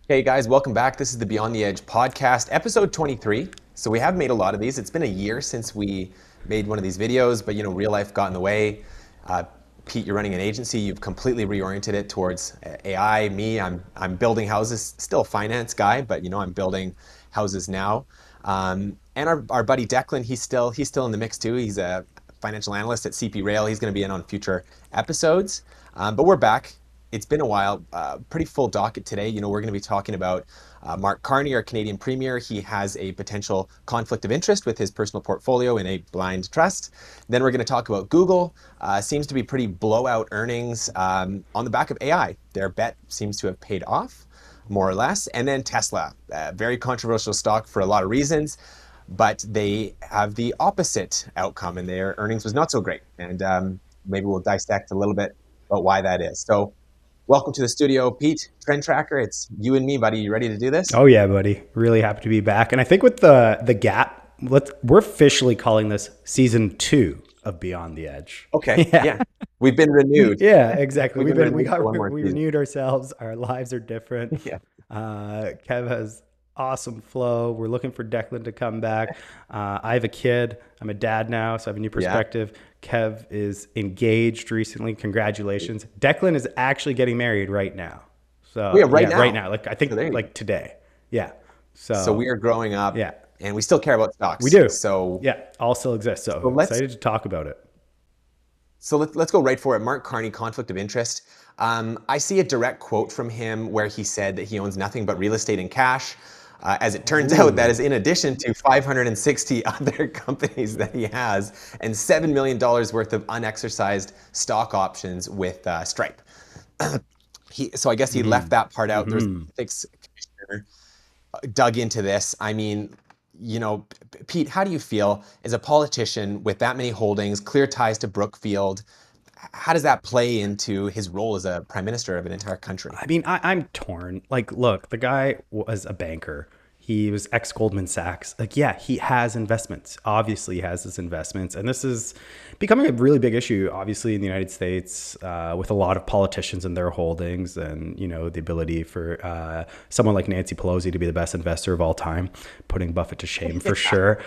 Hey guys, welcome back. This is the Beyond the Edge podcast, episode 23. So we have made a lot of these. It's been a year since we made one of these videos, but real life got in the way. Uh, Pete, you're running an agency. You've completely reoriented it towards AI. Me, I'm building houses. Still a finance guy, but I'm building houses now. And our buddy Declan, he's still in the mix too. He's a financial analyst at CP Rail. He's going to be in on future episodes. But we're back. It's been a while, pretty full docket today. We're going to be talking about Mark Carney, our Canadian Premier. He has a potential conflict of interest with his personal portfolio in a blind trust. Then we're going to talk about Google. Seems to be pretty blowout earnings on the back of AI. Their bet seems to have paid off, more or less. And then Tesla, very controversial stock for a lot of reasons, but they have the opposite outcome and their earnings was not so great. And maybe we'll dissect a little bit about why that is. So welcome to the studio, Pete, Trend Tracker. It's you and me, buddy. You ready to do this? Oh yeah, buddy. Really happy to be back. And I think with the gap, we're officially calling this season 2 of Beyond the Edge. Okay. Yeah. We've been renewed. Yeah, exactly. We we renewed ourselves. Our lives are different. Yeah. Kev has awesome flow. We're looking for Declan to come back. I have a kid. I'm a dad now, so I have a new perspective. Yeah. Kev is engaged recently. Congratulations. Declan is actually getting married right now. So now. Right now. I think today. Yeah. So we are growing up. Yeah. And we still care about stocks. We do. So yeah, all still exists. So I'm excited to talk about it. So let's go right for it. Mark Carney, conflict of interest. I see a direct quote from him where he said that he owns nothing but real estate and cash. As it turns out, that is in addition to 560 other companies that he has and $7 million worth of unexercised stock options with Stripe. So I guess he left that part out. There's a ethics commissioner dug into this. I mean, Pete, how do you feel as a politician with that many holdings, clear ties to Brookfield? How does that play into his role as a prime minister of an entire country? I mean, I'm torn. Look, the guy was a banker. He was ex-Goldman Sachs. He has investments. Obviously, he has his investments. And this is becoming a really big issue, obviously, in the United States with a lot of politicians and their holdings and, the ability for someone like Nancy Pelosi to be the best investor of all time, putting Buffett to shame for sure.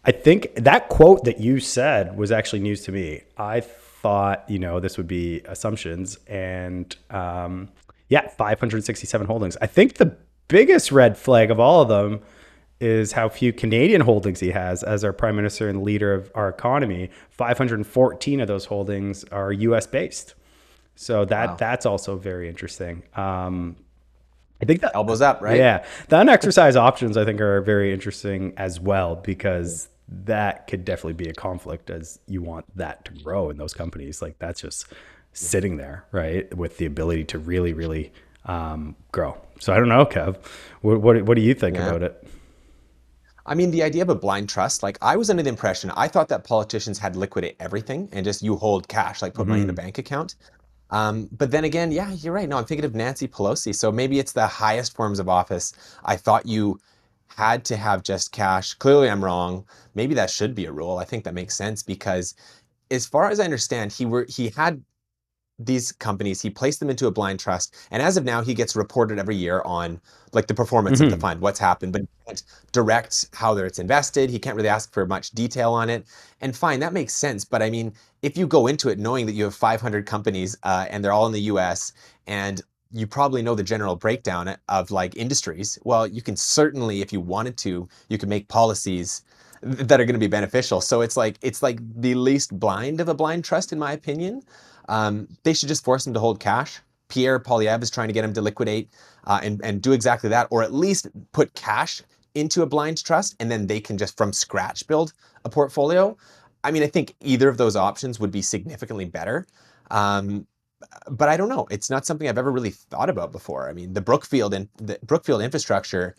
I think that quote that you said was actually news to me. I thought, this would be assumptions and 567 holdings. I think the biggest red flag of all of them is how few Canadian holdings he has as our prime minister and leader of our economy. 514 of those holdings are US based. So that's also very interesting. I think that elbows up, right? Yeah. The unexercised options I think are very interesting as well, because that could definitely be a conflict as you want that to grow in those companies. That's just sitting there, right? With the ability to really, really grow. So I don't know, Kev, what do you think about it? I mean, the idea of a blind trust, I was under the impression, I thought that politicians had liquidate everything and just you hold cash, put money in a bank account. But then again, yeah, you're right. No, I'm thinking of Nancy Pelosi. So maybe it's the highest forms of office. I thought you had to have just cash. Clearly, I'm wrong. Maybe that should be a rule. I think that makes sense because as far as I understand, he had these companies, he placed them into a blind trust. And as of now, he gets reported every year on the performance of the fund, what's happened, but he can't direct how it's invested. He can't really ask for much detail on it. And fine, that makes sense. But I mean, if you go into it knowing that you have 500 companies and they're all in the US and you probably know the general breakdown of industries, well, you can certainly, if you wanted to, you can make policies that are going to be beneficial. So it's the least blind of a blind trust, in my opinion. They should just force him to hold cash. Pierre Poilievre is trying to get him to liquidate and do exactly that, or at least put cash into a blind trust, and then they can just from scratch build a portfolio. I mean, I think either of those options would be significantly better. But I don't know. It's not something I've ever really thought about before. I mean, the Brookfield infrastructure,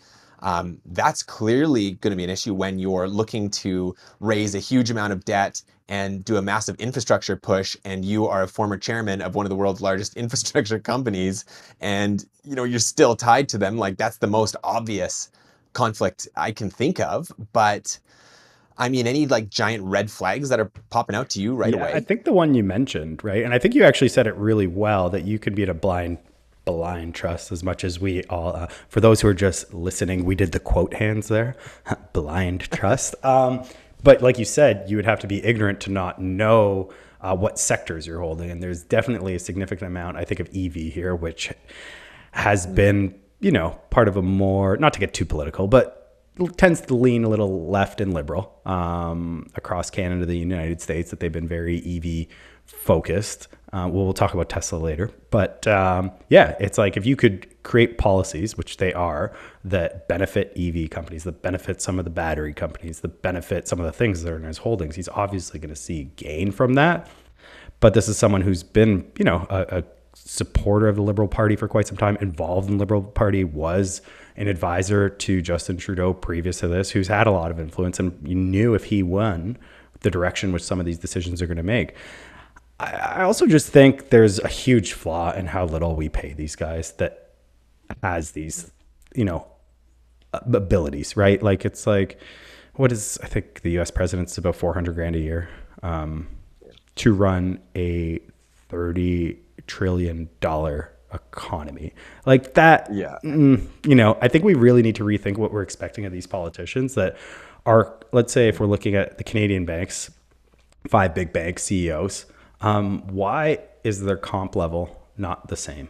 that's clearly going to be an issue when you're looking to raise a huge amount of debt and do a massive infrastructure push, and you are a former chairman of one of the world's largest infrastructure companies, and you're still tied to them. That's the most obvious conflict I can think of. But I mean, any giant red flags that are popping out to you right away? I think the one you mentioned, right? And I think you actually said it really well, that you could be in a blind blind trust as much as we all, for those who are just listening, we did the quote hands there, blind trust. But like you said, you would have to be ignorant to not know what sectors you're holding. And there's definitely a significant amount, I think, of EV here, which has been, part of a more, not to get too political, but tends to lean a little left and liberal across Canada, the United States, that they've been very EV focused. We'll talk about Tesla later. But yeah, it's like if you could create policies, which they are, that benefit EV companies, that benefit some of the battery companies, that benefit some of the things that are in his holdings, he's obviously going to see gain from that. But this is someone who's been, a supporter of the Liberal Party for quite some time, involved in the Liberal Party, was an advisor to Justin Trudeau previous to this, who's had a lot of influence, and you knew if he won, the direction which some of these decisions are going to make. I also just think there's a huge flaw in how little we pay these guys that has these, abilities, right? Like, it's like, I think the US president's about $400,000 a year to run a $30 trillion economy like that. Yeah. I think we really need to rethink what we're expecting of these politicians that are, let's say, if we're looking at the Canadian banks, 5 big bank CEOs, why is their comp level not the same?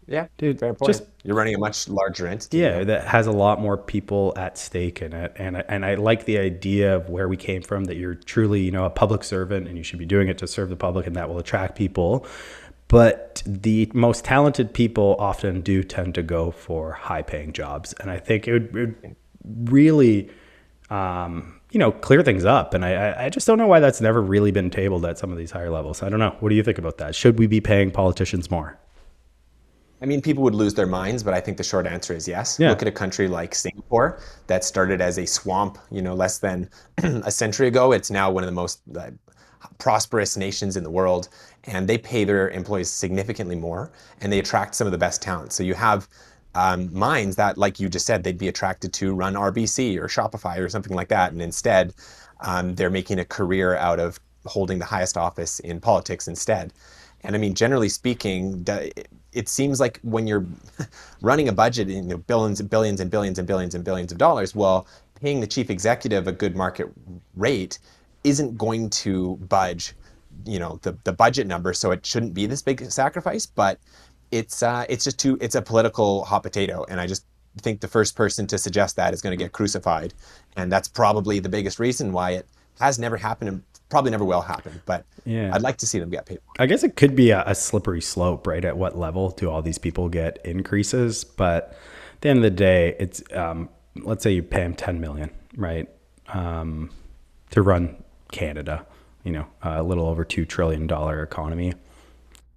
Yeah, Dude, fair point. You're running a much larger entity. yeah, that has a lot more people at stake in it. And I like the idea of where we came from, that you're truly, a public servant and you should be doing it to serve the public, and that will attract people. But the most talented people often do tend to go for high paying jobs. And I think it would really, clear things up. And I just don't know why that's never really been tabled at some of these higher levels. I don't know. What do you think about that? Should we be paying politicians more? I mean, people would lose their minds, but I think the short answer is yes. Yeah. Look at a country like Singapore that started as a swamp, less than a century ago. It's now one of the most prosperous nations in the world, and they pay their employees significantly more, and they attract some of the best talent. So you have minds that, like you just said, they'd be attracted to run RBC or Shopify or something like that, and instead they're making a career out of holding the highest office in politics instead. And I mean, generally speaking, it seems like when you're running a budget in billions and billions and billions and billions and billions of dollars, well, paying the chief executive a good market rate isn't going to budge, the budget number. So it shouldn't be this big sacrifice, but it's a political hot potato. And I just think the first person to suggest that is going to get crucified. And that's probably the biggest reason why it has never happened and probably never will happen. But Yeah. I'd like to see them get paid more. I guess it could be a slippery slope, right? At what level do all these people get increases? But at the end of the day, it's let's say you pay them 10 million, right? To run Canada, a little over $2 trillion economy.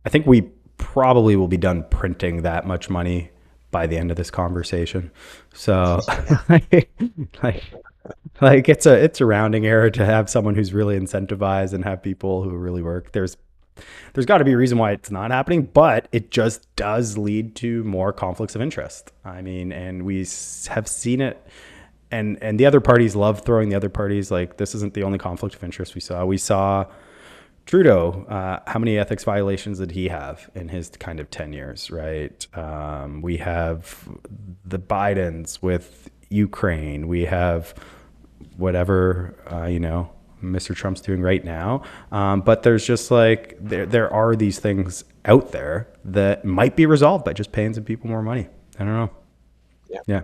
I think we probably will be done printing that much money by the end of this conversation. So like it's a rounding error to have someone who's really incentivized and have people who really work. There's got to be a reason why it's not happening, but it just does lead to more conflicts of interest. I mean, and we have seen it, and the other parties love throwing the other parties. Like, this isn't the only conflict of interest we saw. We saw Trudeau, how many ethics violations did he have in his kind of 10 years, right? We have the Bidens with Ukraine. We have whatever, Mr. Trump's doing right now. But there's just like, there are these things out there that might be resolved by just paying some people more money. I don't know. Yeah. Yeah.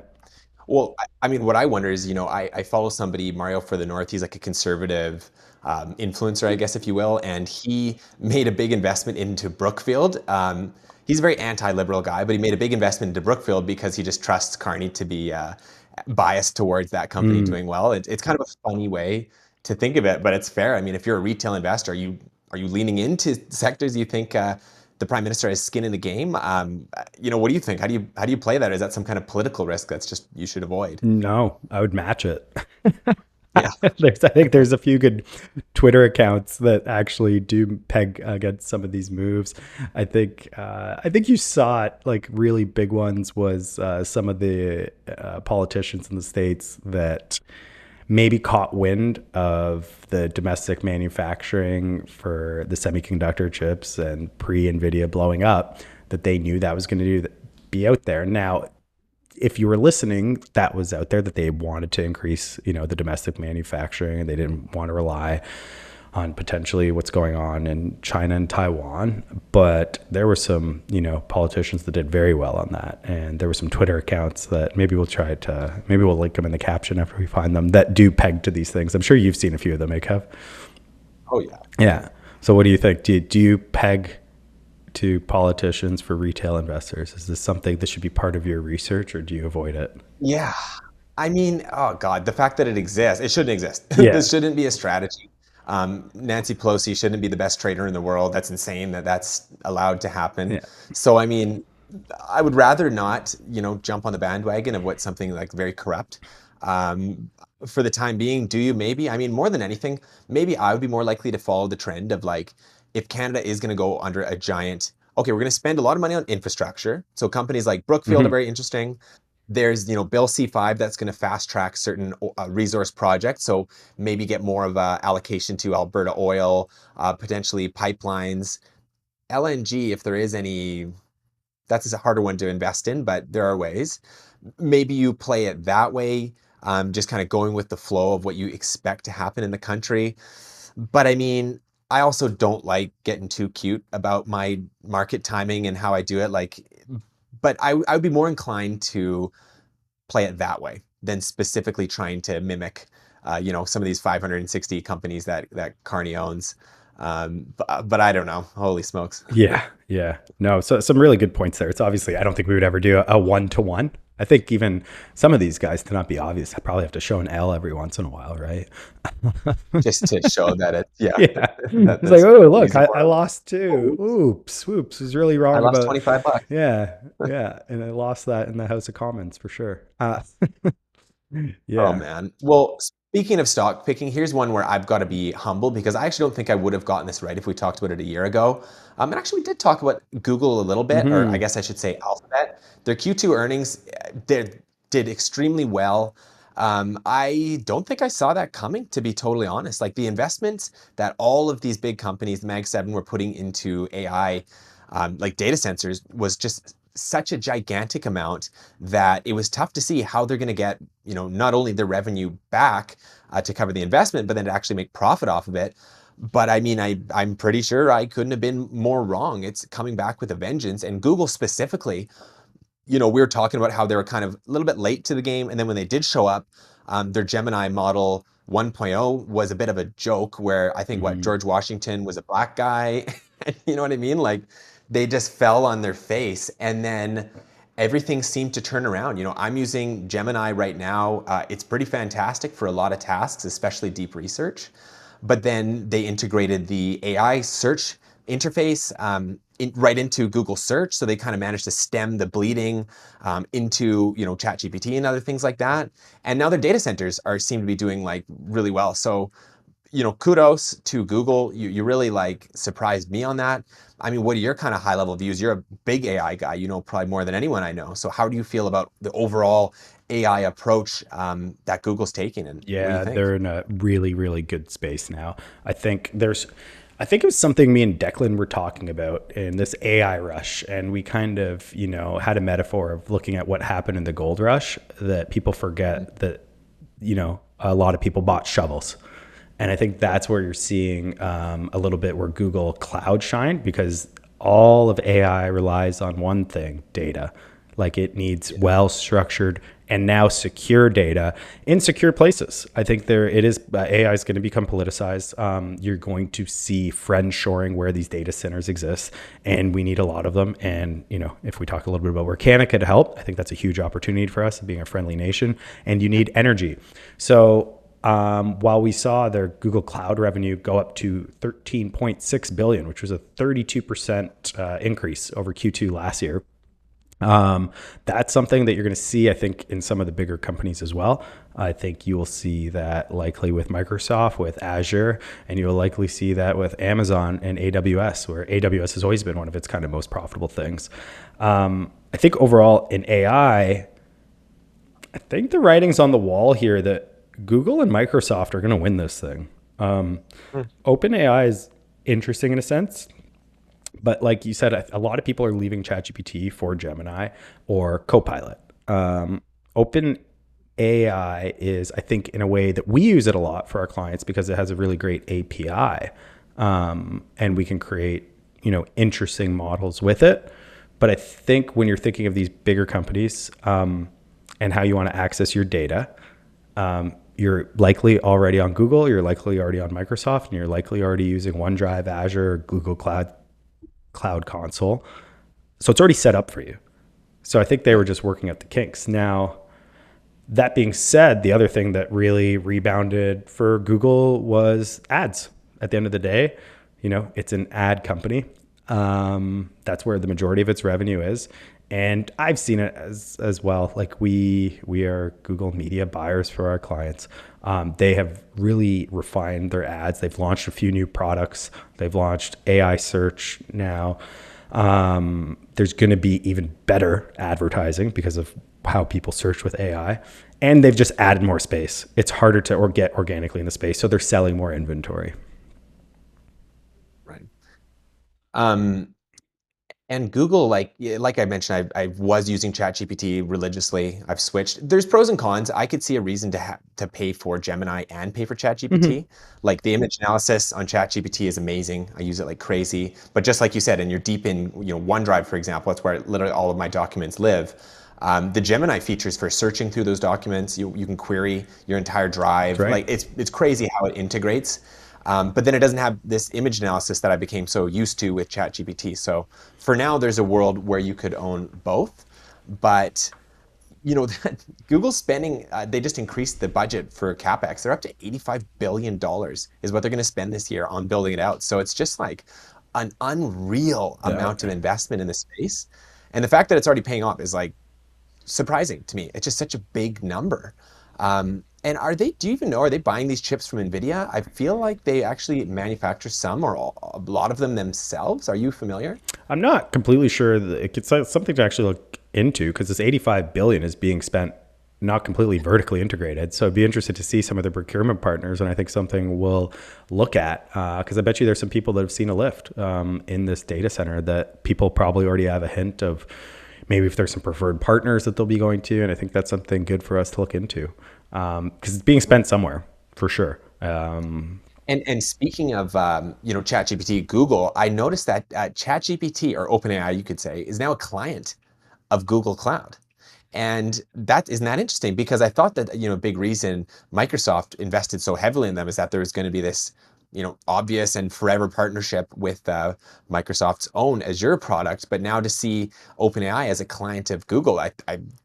Well, I mean, what I wonder is, I follow somebody, Mario for the North. He's like a conservative influencer, I guess, if you will. And he made a big investment into Brookfield. He's a very anti-liberal guy, but he made a big investment into Brookfield because he just trusts Carney to be biased towards that company doing well. It's kind of a funny way to think of it, but it's fair. I mean, if you're a retail investor, are you leaning into sectors you think the prime minister has skin in the game? What do you think? How do you play that? Is that some kind of political risk that's just you should avoid? No, I would match it. Yeah. I think there's a few good Twitter accounts that actually do peg against some of these moves. I think you saw it, like really big ones was some of the politicians in the States that maybe caught wind of the domestic manufacturing for the semiconductor chips and pre-NVIDIA blowing up, that they knew that was going to be out there. Now, if you were listening, that was out there, that they wanted to increase, the domestic manufacturing, and they didn't want to rely on potentially what's going on in China and Taiwan. But there were some, politicians that did very well on that. And there were some Twitter accounts that maybe we'll link them in the caption after we find them, that do peg to these things. I'm sure you've seen a few of them, Kev. Oh yeah. Yeah. So what do you think? Do you peg to politicians for retail investors? Is this something that should be part of your research, or do you avoid it? Yeah. I mean, oh God, the fact that it exists, it shouldn't exist. Yeah. This shouldn't be a strategy. Nancy Pelosi shouldn't be the best trader in the world. That's insane that that's allowed to happen. Yeah. So, I mean, I would rather not, jump on the bandwagon of what's something like very corrupt. Um, for the time being, do you? Maybe. I mean, more than anything, maybe I would be more likely to follow the trend of like, if Canada is going to go under a giant, okay, we're going to spend a lot of money on infrastructure. So companies like Brookfield are Hmm. very interesting. There's, Bill C5 that's going to fast track certain resource projects. So maybe get more of a allocation to Alberta oil, potentially pipelines, LNG, if there is any. That's a harder one to invest in, but there are ways. Maybe you play it that way, just kind of going with the flow of what you expect to happen in the country. But I mean, I also don't like getting too cute about my market timing and how I do it. Like, but I would be more inclined to play it that way than specifically trying to mimic, some of these 560 companies that Carney owns. But I don't know. Holy smokes. Yeah, yeah. No, so some really good points there. It's obviously, I don't think we would ever do a one-to-one. I think even some of these guys, to not be obvious, I probably have to show an L every once in a while, right? Just to show that yeah, Yeah. It's like, that's oh, look, easy I for them. lost two. Oops, whoops, was really I wrong lost about, 25 bucks. yeah, yeah. And I lost that in the House of Commons for sure. Oh Yeah. man. Well, speaking of stock picking, here's one where I've got to be humble because I actually don't think I would have gotten this right if we talked about it a year ago. And actually, we did talk about Google a little bit, or I Hmm. guess I should say Alphabet. Their Q2 earnings did extremely well. I don't think I saw that coming, to be totally honest. Like the investments that all of these big companies, the Mag 7, were putting into AI, like data sensors, was just such a gigantic amount that it was tough to see how they're going to get, not only the revenue back to cover the investment, but then to actually make profit off of it. But I mean, I'm pretty sure I couldn't have been more wrong. It's coming back with a vengeance. And Google specifically, we were talking about how they were kind of a little bit late to the game. And then when they did show up, their Gemini model 1.0 was a bit of a joke where I think what Hmm. George Washington was a black guy. You know what I mean? Like they just fell on their face. And then everything seemed to turn around. I'm using Gemini right now. It's pretty fantastic for a lot of tasks, especially deep research. But then they integrated the AI search interface right into Google search. So they kind of managed to stem the bleeding into, ChatGPT and other things like that. And now their data centers seem to be doing like really well. So, kudos to Google. You really like surprised me on that. I mean, what are your kind of high level views? You're a big AI guy, probably more than anyone I know. So how do you feel about the overall AI approach that Google's taking, and what do you Yeah, think? they're in a really, really good space now. I think it was something me and Declan were talking about in this AI rush. And we kind of, had a metaphor of looking at what happened in the gold rush, that people forget that, a lot of people bought shovels. And I think that's where you're seeing a little bit where Google Cloud shined, because all of AI relies on one thing: data. Like it needs well structured and now secure data in secure places. I think AI is going to become politicized. You're going to see friend shoring where these data centers exist, and we need a lot of them. And if we talk a little bit about where Canada could help, I think that's a huge opportunity for us, being a friendly nation. And you need energy. So while we saw their Google Cloud revenue go up to 13.6 billion, which was a 32% increase over Q2 last year, that's something that you're going to see, I think, in some of the bigger companies as well. I think you will see that likely with Microsoft, with Azure, and you'll likely see that with Amazon and AWS, where AWS has always been one of its kind of most profitable things. I think overall in AI, I think the writing's on the wall here that Google and Microsoft are going to win this thing. OpenAI is interesting in a sense, But like you said, a lot of people are leaving ChatGPT for Gemini or Copilot. Open AI is, I think, in a way that we use it a lot for our clients because it has a really great API, and we can create, interesting models with it. But I think when you're thinking of these bigger companies, and how you want to access your data, you're likely already on Google, you're likely already on Microsoft, and you're likely already using OneDrive, Azure, or Google Cloud Console. So it's already set up for you. So I think they were just working out the kinks. Now, that being said, the other thing that really rebounded for Google was ads. At the end of the day, it's an ad company. That's where the majority of its revenue is. And I've seen it as well. Like we are Google Media buyers for our clients. They have really refined their ads. They've launched a few new products. They've launched AI search now. There's going to be even better advertising because of how people search with AI. And they've just added more space. It's harder to get organically in the space. So they're selling more inventory. Right. Um, And Google, like I mentioned, I was using ChatGPT religiously. I've switched. There's pros and cons. I could see a reason to pay for Gemini and pay for Mm-hmm. ChatGPT. Like the image analysis on ChatGPT is amazing. I use it like crazy. But just like you said, and you're deep in, OneDrive, for example, that's where literally all of my documents live. The Gemini features for searching through those documents, you can query your entire That's drive. right. Like it's crazy how it integrates. But then it doesn't have this image analysis that I became so used to with ChatGPT. So for now, there's a world where you could own both. But Google's spending, they just increased the budget for CapEx. They're up to $85 billion is what they're going to spend this year on building it out. So it's just like an unreal Yeah. amount of investment in the space. And the fact that it's already paying off is like surprising to me. It's just such a big number. And do you even know, are they buying these chips from NVIDIA? I feel like they actually manufacture some or a lot of them themselves. Are you familiar? I'm not completely sure that it's something to actually look into because this 85 billion is being spent not completely vertically integrated. So I'd be interested to see some of the procurement partners, and I think something we'll look at because I bet you there's some people that have seen a lift in this data center that people probably already have a hint of. Maybe if there's some preferred partners that they'll be going to, and I think that's something good for us to look into because it's being spent somewhere for sure. And speaking of ChatGPT, Google, I noticed that ChatGPT or OpenAI, you could say, is now a client of Google Cloud. And that isn't that interesting because I thought that, a big reason Microsoft invested so heavily in them is that there was going to be this, obvious and forever partnership with Microsoft's own Azure product. But now to see OpenAI as a client of Google,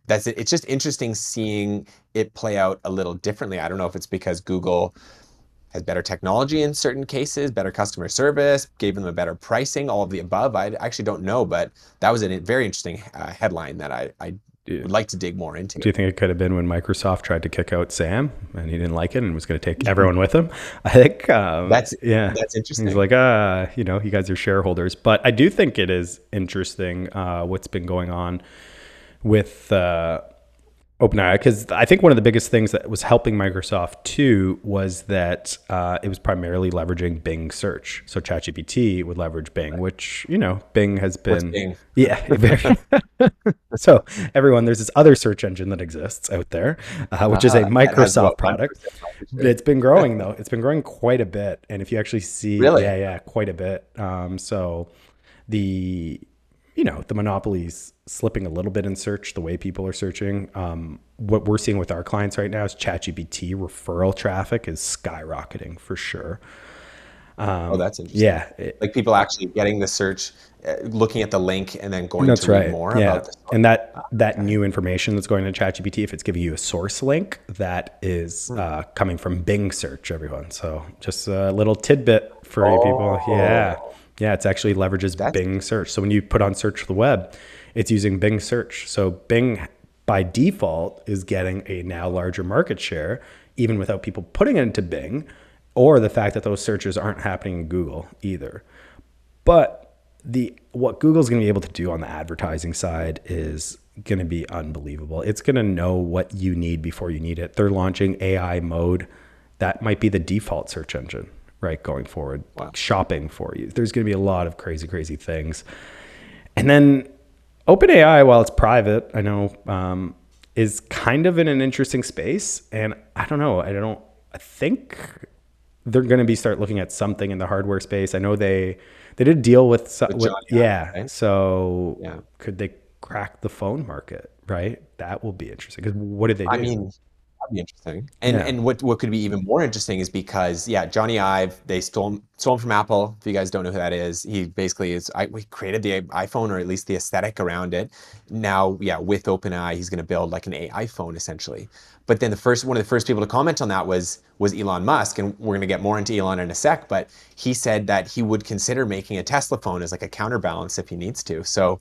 that's it. It's just interesting seeing it play out a little differently. I don't know if it's because Google has better technology in certain cases, better customer service, gave them a better pricing, all of the above. I actually don't know, but that was a very interesting headline that I would like to dig more into. Do you think it could have been when Microsoft tried to kick out Sam and he didn't like it and was going to take everyone with him? I think, That's yeah, that's he's interesting. like, you guys are shareholders. But I do think it is interesting what's been going on with OpenAI, because I think one of the biggest things that was helping Microsoft too was that it was primarily leveraging Bing search. So ChatGPT would leverage Bing, which, Bing has What's been, being yeah. So everyone, there's this other search engine that exists out there, which is a that has Microsoft what, product. 1% market share? It's been growing though. It's been growing quite a bit. And if you actually see, Really? yeah, quite a bit. So the the monopoly's slipping a little bit in search, the way people are searching. What we're seeing with our clients right now is ChatGPT referral traffic is skyrocketing for sure. Oh, that's interesting. Yeah, Like people actually getting the search, looking at the link and then going to that's read right. more Yeah. about the story. And that Okay. new information that's going to ChatGPT, if it's giving you a source link, that is Hmm. coming from Bing search, everyone. So just a little tidbit for you people. Yeah. Oh, Yeah. It's actually leverages that's Bing search. So when you put on search the web, it's using Bing search. So Bing by default is getting a now larger market share, even without people putting it into Bing, or the fact that those searches aren't happening in Google either. But the what Google's going to be able to do on the advertising side is going to be unbelievable. It's going to know what you need before you need it. They're launching AI mode that might be the default search engine. right, going forward, Wow. shopping for you. There's going to be a lot of crazy, crazy things. And then OpenAI, while it's private, I know, is kind of in an interesting space. And I don't know. I think they're going to be start looking at something in the hardware space. I know they did deal with, With with Johnny Ive, yeah. right? So Yeah. could they crack the phone market? Right. That will be interesting. Because what did they I do? mean, that'd be interesting. And Yeah. and what could be even more interesting is because yeah, Johnny Ive, they stole him from Apple. If you guys don't know who that is, he basically is. We created the iPhone, or at least the aesthetic around it. Now, yeah, with OpenAI, he's going to build like an AI phone essentially. But then one of the first people to comment on that was Elon Musk, and we're going to get more into Elon in a sec. But he said that he would consider making a Tesla phone as like a counterbalance if he needs to. So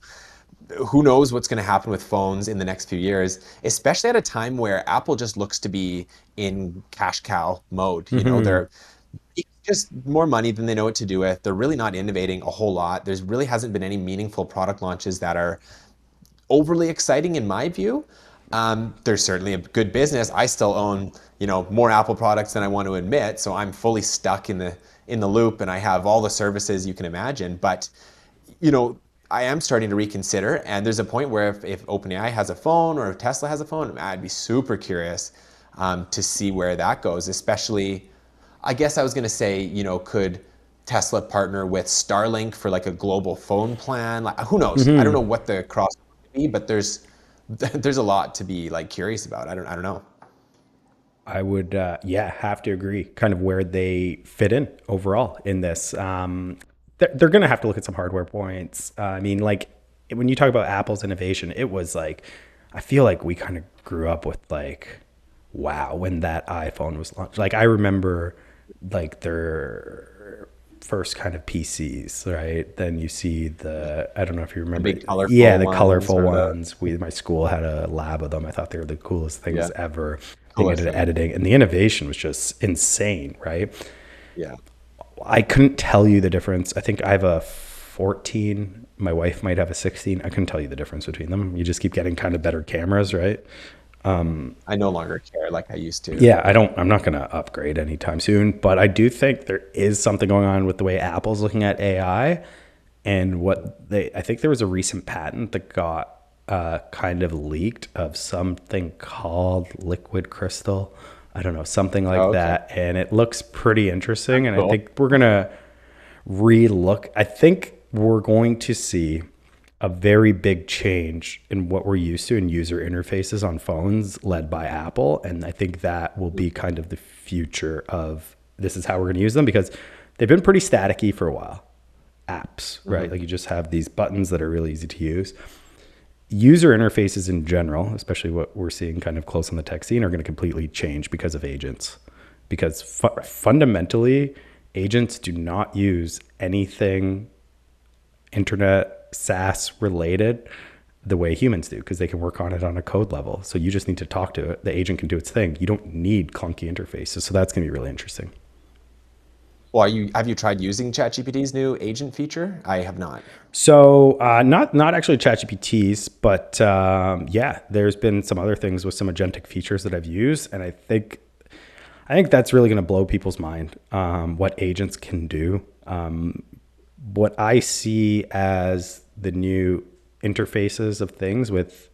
who knows what's going to happen with phones in the next few years, especially at a time where Apple just looks to be in cash cow mode. You know, Hmm. they're just more money than they know what to do with. They're really not innovating a whole lot. There's really hasn't been any meaningful product launches that are overly exciting in my view. There's certainly a good business. I still own, more Apple products than I want to admit, so I'm fully stuck in the loop, and I have all the services you can imagine. But you know, I am starting to reconsider, and there's a point where if OpenAI has a phone or if Tesla has a phone, I'd be super curious to see where that goes. Especially, I guess I was going to say, could Tesla partner with Starlink for like a global phone plan? Like, who knows? I don't know Hmm. what the cross would be, but there's a lot to be like curious about. I don't know. I would, yeah, have to agree. Kind of where they fit in overall in this. They're going to have to look at some hardware points. I mean, like when you talk about Apple's innovation, it was like I feel like we kind of grew up with like, wow, when that iPhone was launched. Like I remember, like their first kind of PCs, right? Then you see I don't know if you The remember, big yeah, colorful the ones colorful or ones. My school had a lab of them. I thought they were the coolest things yeah, ever. Being coolest good at thing. editing, and the innovation was just insane, right? Yeah. I couldn't tell you the difference. I think I have a 14. My wife might have a 16. I couldn't tell you the difference between them. You just keep getting kind of better cameras, right? I no longer care like I used to. Yeah, I'm not going to upgrade anytime soon, but I do think there is something going on with the way Apple's looking at AI and I think there was a recent patent that got kind of leaked of something called liquid crystal. I don't know, something like Oh, okay. that. And it looks pretty interesting. That's And I cool. think we're going to relook. I think we're going to see a very big change in what we're used to in user interfaces on phones led by Apple. And I think that will be kind of the future of this is how we're going to use them because they've been pretty staticky for a while. Apps, right? Mhm. Like you just have these buttons that are really easy to use. User interfaces in general, especially what we're seeing kind of close on the tech scene, are going to completely change because of agents. Because fundamentally, agents do not use anything internet SaaS related the way humans do because they can work on it on a code level. So you just need to talk to it. The agent can do its thing. You don't need clunky interfaces. So that's going to be really interesting. Well, have you tried using ChatGPT's new agent feature? I have not. So not actually ChatGPT's, but yeah, there's been some other things with some agentic features that I've used, and I think that's really going to blow people's mind. What agents can do. What I see as the new interfaces of things with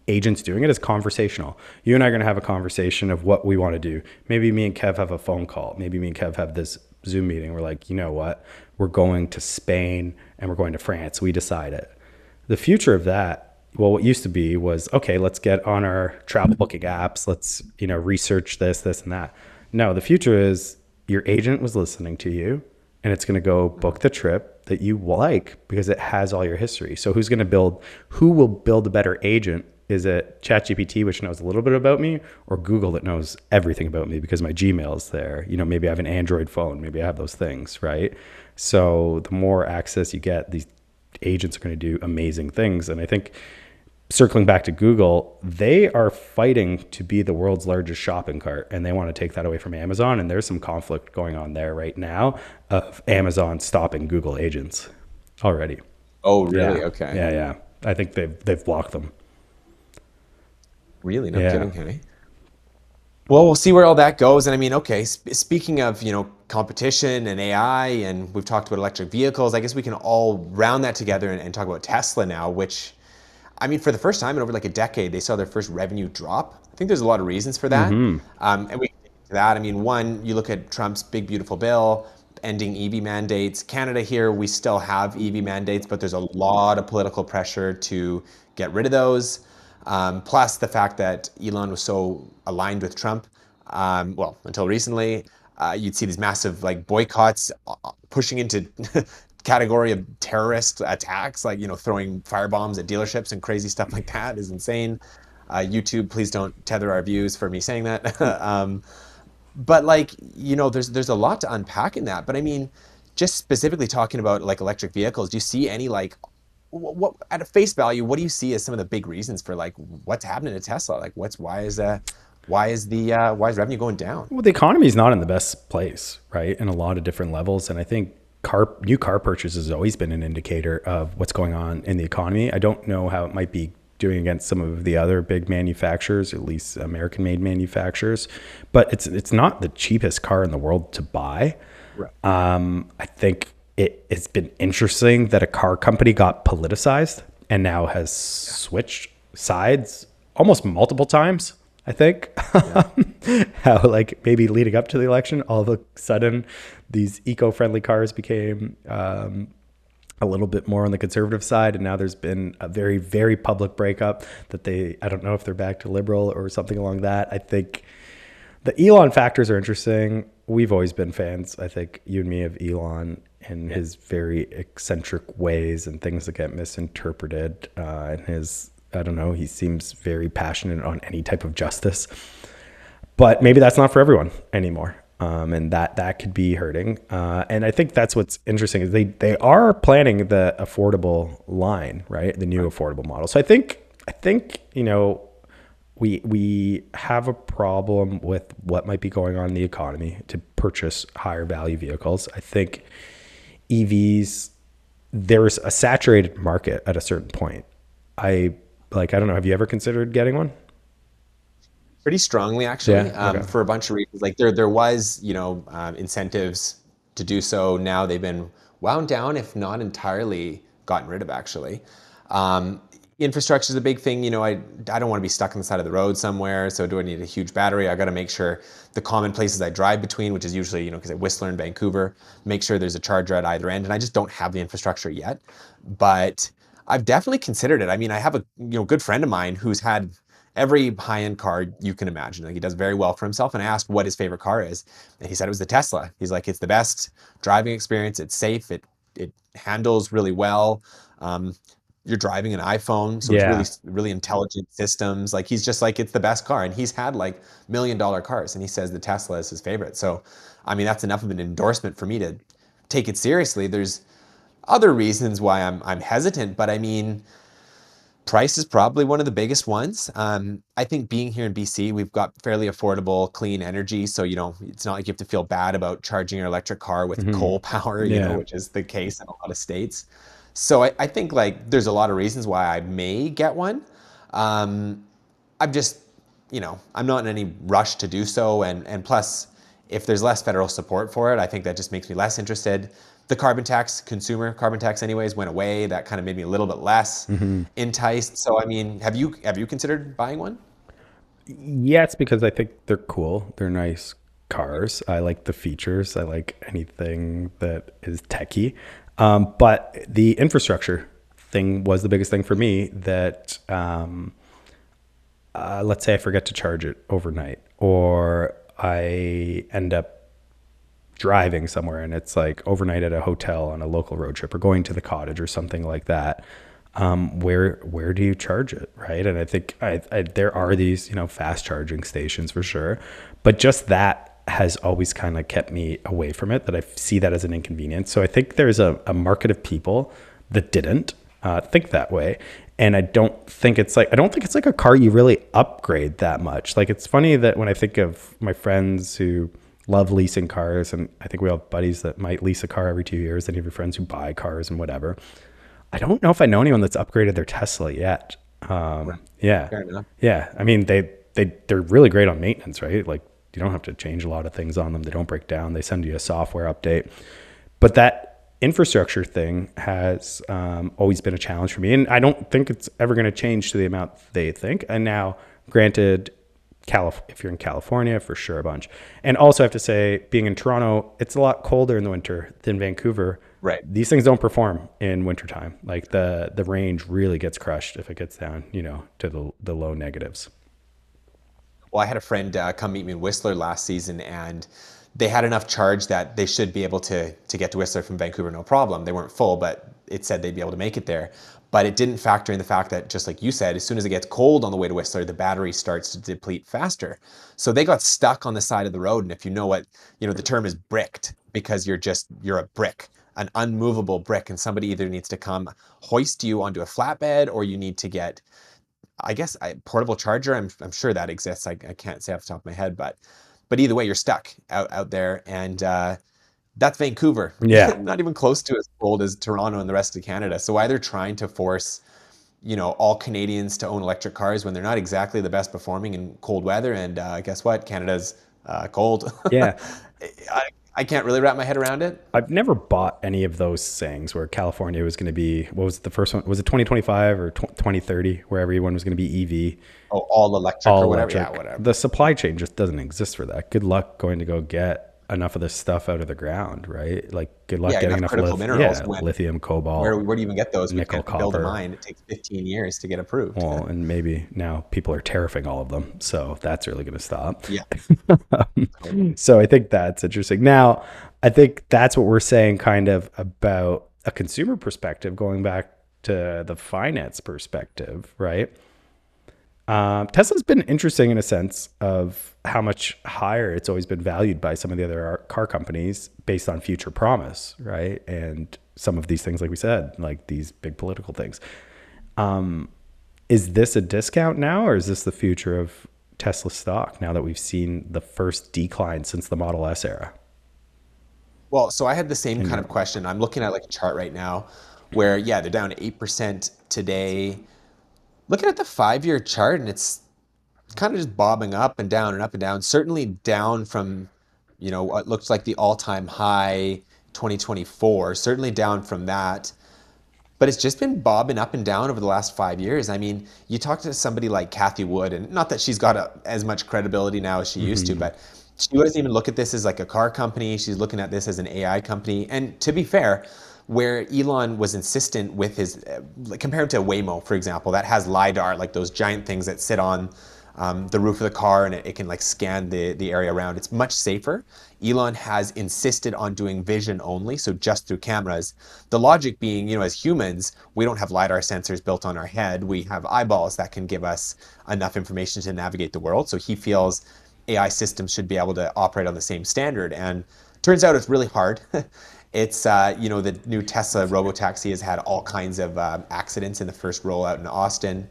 agents doing it is conversational. You and I are going to have a conversation of what we want to do. Maybe me and Kev have a phone call. Maybe me and Kev have this Zoom meeting. We're like, you know what? We're going to Spain and we're going to France. We decide it. The future of that, well, what used to be was, okay, let's get on our travel booking apps. Let's, research this and that. No, the future is your agent was listening to you and it's going to go book the trip that you like because it has all your history. So who will build a better agent? Is it ChatGPT, which knows a little bit about me, or Google that knows everything about me because my Gmail is there? Maybe I have an Android phone. Maybe I have those things, right? So the more access you get, these agents are going to do amazing things. And I think circling back to Google, they are fighting to be the world's largest shopping cart and they want to take that away from Amazon. And there's some conflict going on there right now of Amazon stopping Google agents already. Oh, really? Yeah. Okay. Yeah. Yeah. I think they've blocked them. Really? No Yeah. kidding, hey? Well, we'll see where all that goes. And I mean, okay, speaking of, competition and AI, and we've talked about electric vehicles, I guess we can all round that together and talk about Tesla now, which, I mean, for the first time in over like a decade, they saw their first revenue drop. I think there's a lot of reasons for that. Hmm. And we can get into that. I mean, one, you look at Trump's big, beautiful bill ending EV mandates. Canada here, we still have EV mandates, but there's a lot of political pressure to get rid of those. Plus the fact that Elon was so aligned with Trump, well, until recently, you'd see these massive like boycotts pushing into category of terrorist attacks, like throwing firebombs at dealerships and crazy stuff like that is insane. YouTube, please don't tether our views for me saying that. But like there's a lot to unpack in that. But I mean, just specifically talking about like electric vehicles, do you see any like what at a face value, what do you see as some of the big reasons for like what's happening to Tesla? Like why is revenue going down? Well, the economy is not in the best place, right? In a lot of different levels. And I think new car purchases has always been an indicator of what's going on in the economy. I don't know how it might be doing against some of the other big manufacturers, at least American made manufacturers, but it's not the cheapest car in the world to buy. Right. I think it's been interesting that a car company got politicized and now has switched sides almost multiple times. I think Yeah. how like maybe leading up to the election, all of a sudden these eco-friendly cars became a little bit more on the conservative side, and now there's been a very, very public breakup that I don't know if they're back to liberal or something along that. I think the Elon factors are interesting. We've always been fans, I think, you and me, of Elon and his very eccentric ways and things that get misinterpreted. And I don't know, he seems very passionate on any type of justice. But maybe that's not for everyone anymore. And that could be hurting. And I think that's what's interesting is they are planning the affordable line, right? The new affordable model. So I think we have a problem with what might be going on in the economy to purchase higher value vehicles. I think EVs, there's a saturated market at a certain point. I don't know. Have you ever considered getting one? Pretty strongly, actually, Yeah. Okay. for a bunch of reasons. Like there was, incentives to do so. Now they've been wound down, if not entirely gotten rid of, actually. Um, Infrastructure is a big thing. I don't want to be stuck on the side of the road somewhere. So do I need a huge battery? I got to make sure the common places I drive between, which is usually, because at Whistler and Vancouver, make sure there's a charger at either end. And I just don't have the infrastructure yet. But I've definitely considered it. I mean, I have a good friend of mine who's had every high-end car you can imagine. Like he does very well for himself. And I asked what his favorite car is, and he said it was the Tesla. He's like, it's the best driving experience. It's safe. It handles really well. Um, you're driving an iPhone, so it's really Yeah. really intelligent systems. Like he's just like it's the best car, and he's had like $1 million cars, and he says the Tesla is his favorite. So, I mean, that's enough of an endorsement for me to take it seriously. There's other reasons why I'm hesitant, but I mean, price is probably one of the biggest ones. I think being here in BC, we've got fairly affordable, clean energy. So, it's not like you have to feel bad about charging your electric car with Hmm. coal power, Yeah. which is the case in a lot of states. So I think like there's a lot of reasons why I may get one. Um, I'm just, I'm not in any rush to do so. And plus, if there's less federal support for it, I think that just makes me less interested. The carbon tax, consumer carbon tax anyways, went away. That kind of made me a little bit less Hmm. enticed. So I mean, have you considered buying one? Yes, because I think they're cool. They're nice cars. I like the features. I like anything that is techy. But the infrastructure thing was the biggest thing for me that, let's say I forget to charge it overnight or I end up driving somewhere and it's like overnight at a hotel on a local road trip or going to the cottage or something like that. Where do you charge it, right? And I think there are these fast charging stations for sure, but just that has always kind of kept me away from it. That I see that as an inconvenience. So I think there's a market of people that didn't think that way, and I don't think it's like a car you really upgrade that much. Like it's funny that when I think of my friends who love leasing cars, and I think we all have buddies that might lease a car every 2 years, and you have your friends who buy cars and whatever. I don't know if I know anyone that's upgraded their Tesla yet. Right. Yeah, Fair enough. yeah. I mean, they're really great on maintenance, right? Like you don't have to change a lot of things on them. They don't break down. They send you a software update. But that infrastructure thing has always been a challenge for me, and I don't think it's ever going to change to the amount they think. And now, granted, if you're in California, for sure a bunch. And also, I have to say, being in Toronto, it's a lot colder in the winter than Vancouver. Right. These things don't perform in wintertime. Like the range really gets crushed if it gets down, to the low negatives. Well, I had a friend come meet me in Whistler last season, and they had enough charge that they should be able to get to Whistler from Vancouver, no problem. They weren't full, but it said they'd be able to make it there. But it didn't factor in the fact that, just like you said, as soon as it gets cold on the way to Whistler, the battery starts to deplete faster. So they got stuck on the side of the road. And if you know what, the term is bricked, because you're a brick, an unmovable brick, and somebody either needs to come hoist you onto a flatbed, or you need to get, I guess, a portable charger. I'm sure that exists. I can't say off the top of my head, but either way, you're stuck out there, and that's Vancouver. Yeah. Not even close to as cold as Toronto and the rest of Canada. So why they're trying to force, all Canadians to own electric cars when they're not exactly the best performing in cold weather, and guess what? Canada's cold. Yeah. I can't really wrap my head around it. I've never bought any of those sayings where California was going to be, what was the first one? Was it 2025 or 2030, where everyone was going to be EV? Oh, all electric All or whatever. electric. Yeah, whatever. The supply chain just doesn't exist for that. Good luck going to go get enough of this stuff out of the ground, right? Like good luck Yeah, getting enough enough critical minerals. lithium, Where cobalt, do you even get those? We nickel, can't build a copper. mine. It takes 15 years to get approved. Well, and maybe now people are tariffing all of them. So that's really going to stop. Yeah. So I think that's interesting. Now, I think that's what we're saying kind of about a consumer perspective, going back to the finance perspective, right? Tesla's been interesting in a sense of how much higher it's always been valued by some of the other car companies based on future promise, right? And some of these things, like we said, like these big political things. Is this a discount now, or is this the future of Tesla stock now that we've seen the first decline since the Model S era? Well, so I had the same kind of question. I'm looking at like a chart right now where, yeah, they're down 8% today. Looking at the 5-year chart, and it's kind of just bobbing up and down and up and down. Certainly down from, what looks like the all-time high 2024. Certainly down from that. But it's just been bobbing up and down over the last 5 years. I mean, you talk to somebody like Kathy Wood, and not that she's got as much credibility now as she used to, but she doesn't even look at this as like a car company. She's looking at this as an AI company. And to be fair, where Elon was insistent with his, compared to Waymo, for example, that has LiDAR, like those giant things that sit on the roof of the car, and it can like scan the area around. It's much safer. Elon has insisted on doing vision only, so just through cameras. The logic being, as humans, we don't have LiDAR sensors built on our head. We have eyeballs that can give us enough information to navigate the world. So he feels AI systems should be able to operate on the same standard. And turns out it's really hard. It's, the new Tesla robotaxi has had all kinds of accidents in the first rollout in Austin.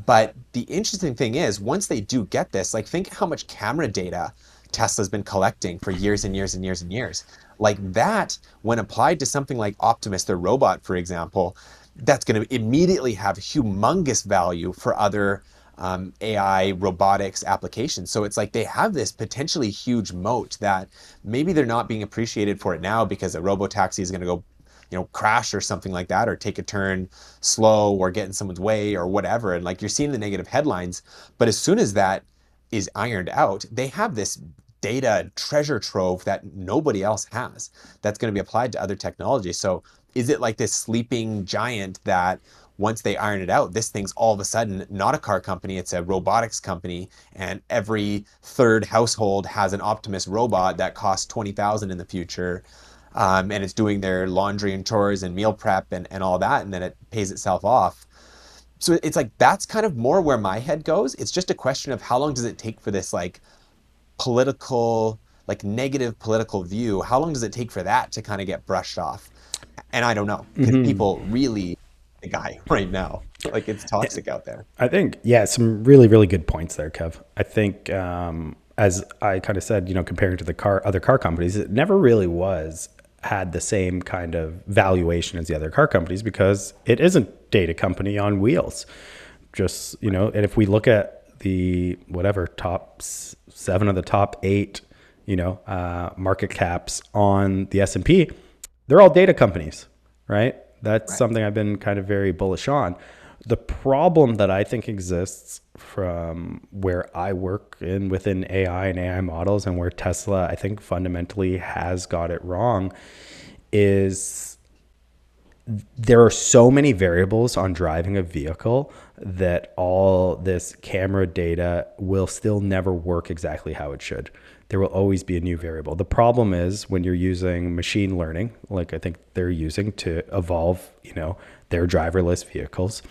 But the interesting thing is, once they do get this, like think how much camera data Tesla's been collecting for years and years and years and years. Like that, when applied to something like Optimus, their robot, for example, that's going to immediately have humongous value for other AI robotics applications. So it's like they have this potentially huge moat that maybe they're not being appreciated for it now because a robotaxi is going to go, crash or something like that, or take a turn slow or get in someone's way or whatever. And like you're seeing the negative headlines, but as soon as that is ironed out, they have this data treasure trove that nobody else has that's going to be applied to other technologies. So is it like this sleeping giant that once they iron it out, this thing's all of a sudden not a car company, it's a robotics company, and every third household has an Optimus robot that costs 20,000 in the future, and it's doing their laundry and chores and meal prep and all that, and then it pays itself off. So it's like that's kind of more where my head goes. It's just a question of how long does it take for this like political, like negative political view, how long does it take for that to kind of get brushed off? And I don't know, because people really the guy right now. Like it's toxic out there. I think, yeah, some really, really good points there, Kev. I think, as I kind of said, comparing to the other car companies, it never really had the same kind of valuation as the other car companies because it isn't data company on wheels. Just, and if we look at the whatever seven of the top eight, market caps on the S&P, they're all data companies, right? That's Right. something I've been kind of very bullish on. The problem that I think exists from where I work in within AI and AI models, and where Tesla, I think, fundamentally has got it wrong, is there are so many variables on driving a vehicle that all this camera data will still never work exactly how it should. There will always be a new variable. The problem is when you're using machine learning, like I think they're using to evolve, their driverless vehicles.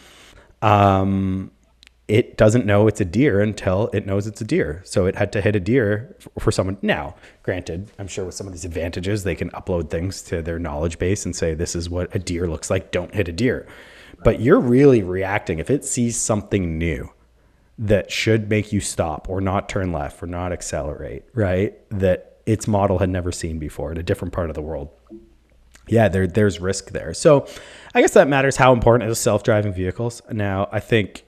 It doesn't know it's a deer until it knows it's a deer. So it had to hit a deer for someone. Now, granted, I'm sure with some of these advantages, they can upload things to their knowledge base and say, this is what a deer looks like. Don't hit a deer. But you're really reacting. If it sees something new that should make you stop or not turn left or not accelerate, right? That its model had never seen before in a different part of the world. Yeah, there's risk there. So I guess that matters how important is self-driving vehicles. Now, I think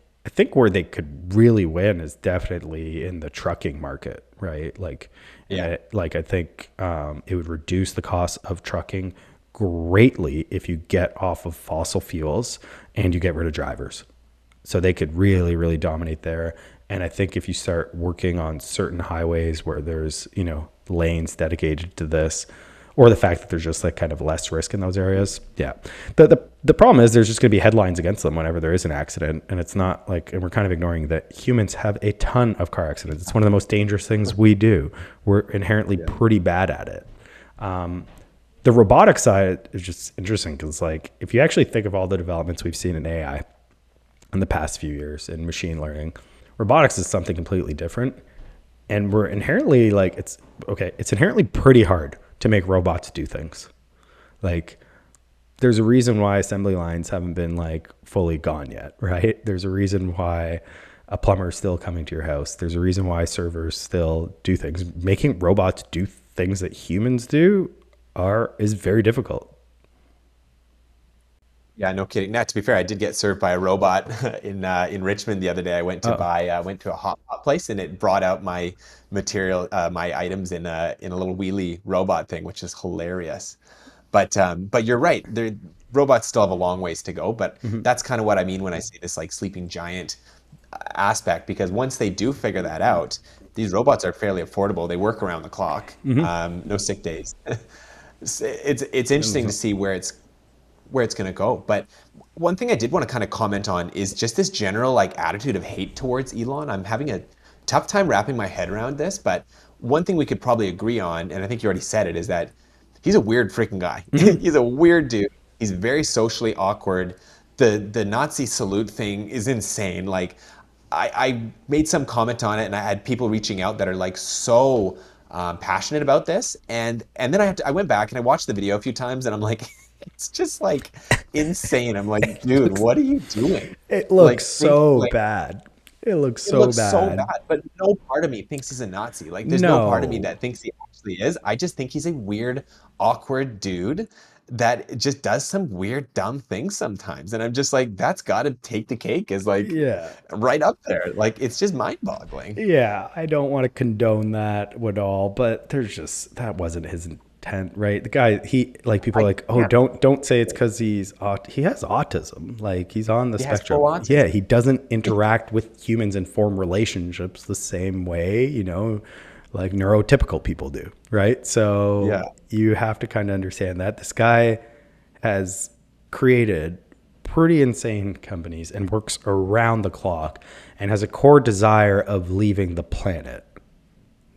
where they could really win is definitely in the trucking market, right? Yeah. I think it would reduce the cost of trucking greatly if you get off of fossil fuels and you get rid of drivers. So they could really, really dominate there. And I think if you start working on certain highways where there's, lanes dedicated to this, or the fact that there's just like kind of less risk in those areas. Yeah. The problem is there's just going to be headlines against them whenever there is an accident. And it's not like, and we're kind of ignoring that humans have a ton of car accidents. It's one of the most dangerous things we do. We're inherently pretty bad at it. The robotic side is just interesting because like, if you actually think of all the developments we've seen in AI in the past few years in machine learning, robotics is something completely different. And we're inherently like, it's inherently pretty hard to make robots do things. Like there's a reason why assembly lines haven't been like fully gone yet, right? There's a reason why a plumber is still coming to your house. There's a reason why servers still do things. Making robots do things that humans do is very difficult. Yeah, no kidding. Now, to be fair, I did get served by a robot in Richmond the other day. I Oh, went to a hot pot place, and it brought out my material, my items in a little wheelie robot thing, which is hilarious. But you're right. Robots still have a long ways to go. But that's kind of what I mean when I say this like sleeping giant aspect, because once they do figure that out, these robots are fairly affordable. They work around the clock, no sick days. It's interesting to see where it's going to go. But one thing I did want to kind of comment on is just this general like attitude of hate towards Elon. I'm having a tough time wrapping my head around this, but one thing we could probably agree on, and I think you already said it, is that he's a weird freaking guy. He's a weird dude. He's very socially awkward. The Nazi salute thing is insane. Like I made some comment on it, and I had people reaching out that are like so passionate about this, and then I went back and I watched the video a few times, and I'm like, it's just like insane. I'm like, it dude, looks what are you doing? it Like looks think so like bad. It looks it so looks so bad. bad, but no part of me thinks he's a Nazi. Like there's no part of me No. that thinks he actually is. I just think he's a weird, awkward dude that just does some weird, dumb things sometimes. And I'm just like, that's gotta take the cake is like Yeah. right up there. Like it's just mind-boggling. Yeah, I don't want to condone that at all, but there's just that wasn't his intent, right? The guy, he like people are I like, oh, can't. don't say it's because he has autism, like he's on the He has full spectrum. Yeah, autism. he doesn't interact with humans and form relationships the same way, like neurotypical people do, right? Yeah. So you have to kind of understand that this guy has created pretty insane companies and works around the clock and has a core desire of leaving the planet.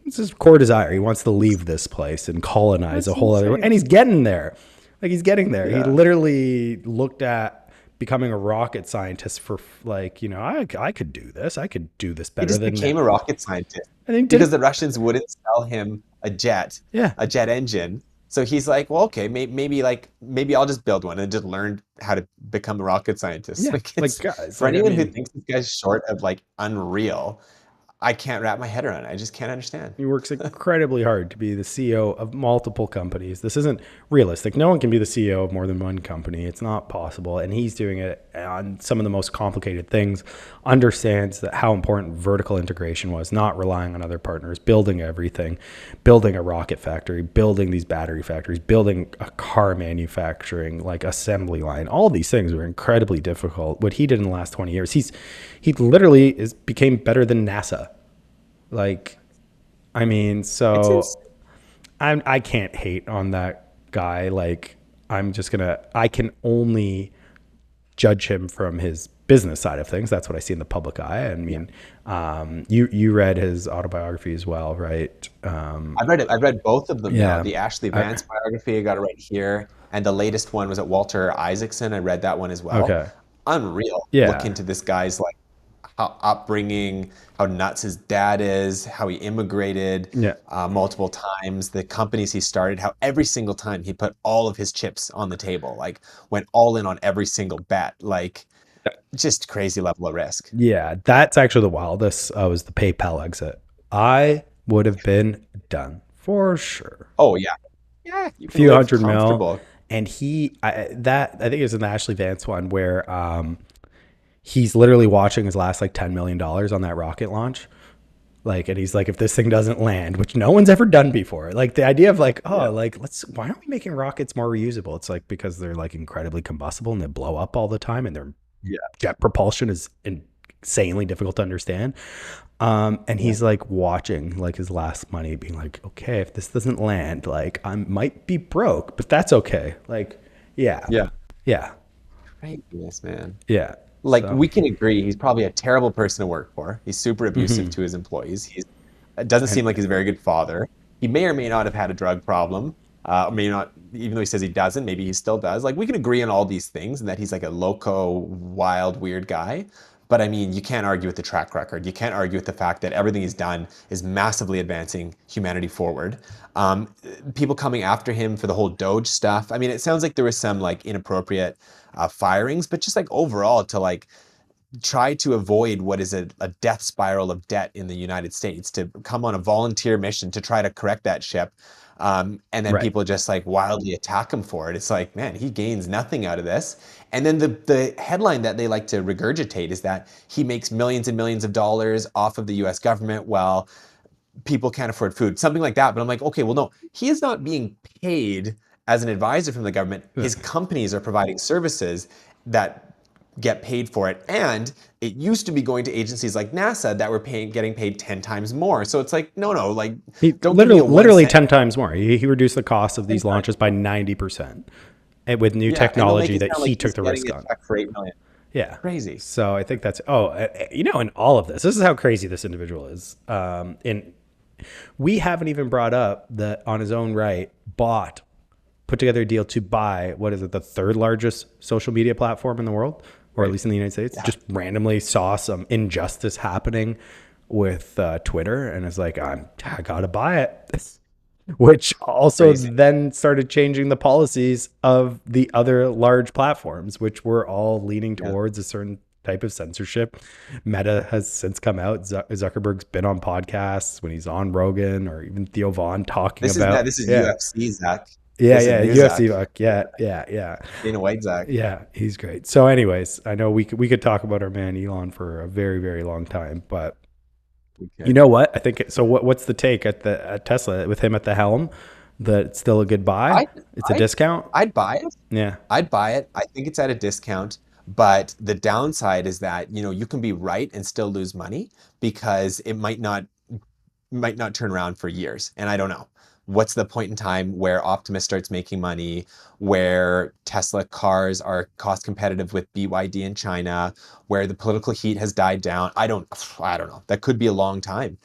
It's his core desire. He wants to leave this place and colonize a That's whole other, and insane. he's getting there. Like he's getting there. He Yeah. literally looked at becoming a rocket scientist for like, I could do this. I could do this He better just than, became a rocket scientist and he because didn't. the Russians wouldn't sell him Yeah. a jet engine. So he's like, well, okay, maybe I'll just build one and just learn how to become a rocket scientist. Yeah. Like Like it's guys, for like, I anyone who mean, thinks this guy's short of like unreal. I can't wrap my head around it. I just can't understand. He works incredibly hard to be the CEO of multiple companies. This isn't realistic. No one can be the CEO of more than one company. It's not possible. And he's doing it on some of the most complicated things, understands that how important vertical integration was, not relying on other partners, building everything, building a rocket factory, building these battery factories, building a car manufacturing, like assembly line. All these things were incredibly difficult. What he did in the last 20 years, he literally became better than NASA. Like, I mean, It's so insane. I can't hate on that guy. Like, I can only judge him from his business side of things. That's what I see in the public eye. I Yeah. mean, you read his autobiography as well, right? I've read it. I've read both of them now. Yeah. The Ashley I, Vance biography, I got it right here. And the latest one was at Walter Isaacson. I read that one as well. okay. Unreal. Look Yeah. into this guy's like how upbringing, how nuts his dad is, how he immigrated Yeah. multiple times, the companies he started, how every single time he put all of his chips on the table, like went all in on every single bet, like just crazy level of risk. Yeah. That's actually the wildest was the PayPal exit. I would have been done for sure. Oh yeah, yeah, you can Few live hundred mil. comfortable. And I think it's in the Ashley Vance one where he's literally watching his last like $10 million on that rocket launch. Like, and he's like, if this thing doesn't land, which no one's ever done before, like the idea of like, Yeah, oh, like why aren't we making rockets more reusable? It's like because they're like incredibly combustible and they blow up all the time, and their yeah, jet propulsion is insanely difficult to understand. And yeah, he's like watching like his last money, being like, okay, if this doesn't land, like I might be broke, but that's okay. Like, yeah, yeah. yeah, Craziness, man. yeah. Like So, we can agree, he's probably a terrible person to work for. He's super abusive mhm. to his employees. It doesn't And seem like he's a very good father. He may or may not have had a drug problem. Or may not, even though he says he doesn't, maybe he still does. Like we can agree on all these things and that he's like a loco, wild, weird guy. But I mean, you can't argue with the track record. You can't argue with the fact that everything he's done is massively advancing humanity forward. People coming after him for the whole Doge stuff. I mean, it sounds like there was some like inappropriate firings, but just like overall to like try to avoid what is a death spiral of debt in the United States, to come on a volunteer mission to try to correct that ship. And then right, people just like wildly attack him for it. It's like, man, he gains nothing out of this. And then the headline that they like to regurgitate is that he makes millions and millions of dollars off of the US government while people can't afford food, something like that. But I'm like, okay, well, no, he is not being paid as an advisor from the government. His companies are providing services that get paid for it. And it used to be going to agencies like NASA that were getting paid 10 times more. So it's like, no, no, like, he don't give me a one literally cent 10 times more. He reduced the cost of 10 these launches times by more. 90%, and with new Yeah. And they'll make technology it that sound like he took he's the getting risk a on. check for 8 million. Yeah. Crazy. So I think that's, in all of this is how crazy this individual is. And we haven't even brought up that on his own right, put together a deal to buy, what is it, the third largest social media platform in the world, or at Right. least in the United States. Yeah. Just randomly saw some injustice happening with Twitter and is like, I gotta buy it. Which also Crazy. then started changing the policies of the other large platforms, which were all leaning Yeah. towards a certain type of censorship. Meta has since come out. Zuckerberg's been on podcasts when he's on Rogan, or even Theo Vaughn talking about, This is yeah, UFC, Zach. yeah, This is yeah, new UFC, Zach. yeah, yeah, yeah, Dana White Zach. yeah. He's great. So, anyways, I know we could talk about our man Elon for a very, very long time, but We you could. know what? I think so. What's the take at Tesla with him at the helm? That it's still a good buy. I It's a I discount. I'd buy it. Yeah. I'd buy it. I think it's at a discount, but the downside is that, you can be right and still lose money because it might not turn around for years. And I don't know. What's the point in time where Optimus starts making money, where Tesla cars are cost competitive with BYD in China, where the political heat has died down? I don't know. That could be a long time.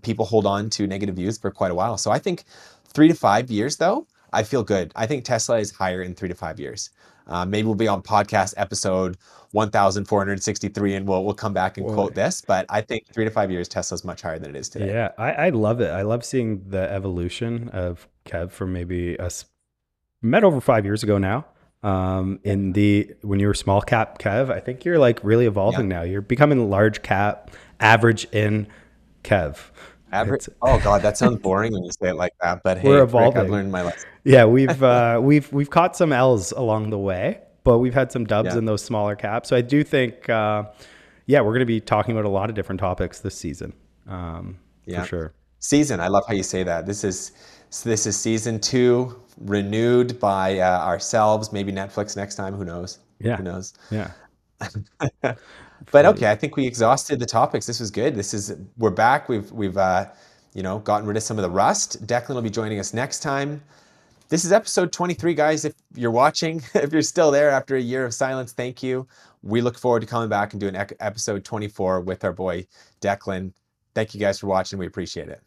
People hold on to negative views for quite a while. So I think 3 to 5 years, though, I feel good. I think Tesla is higher in 3 to 5 years. Maybe we'll be on podcast episode 1463 and we'll come back and quote Boy. this, but I think 3 to 5 years, Tesla's much higher than it is today. Yeah. I love it. I love seeing the evolution of Kev from maybe us met over 5 years ago now. Yeah. In the when you were small cap Kev, I think you're like really Yeah. evolving now. You're becoming large cap, average in Kev. Average. It's Oh God, that sounds boring when you say it like that. But we're hey, Rick, I've evolving. learned my lesson. Yeah, we've caught some L's along the way, but we've had some dubs Yeah, in those smaller caps. So I do think, yeah, we're going to be talking about a lot of different topics this season, for yeah. sure. Season. I love how you say that. This is season two, renewed by ourselves. Maybe Netflix next time. Who knows? Yeah, Who knows? yeah, But fully. okay, I think we exhausted the topics. This was good. We're back. We've gotten rid of some of the rust. Declan will be joining us next time. This is episode 23, guys. If you're watching, if you're still there after a year of silence, thank you. We look forward to coming back and doing episode 24 with our boy Declan. Thank you guys for watching. We appreciate it.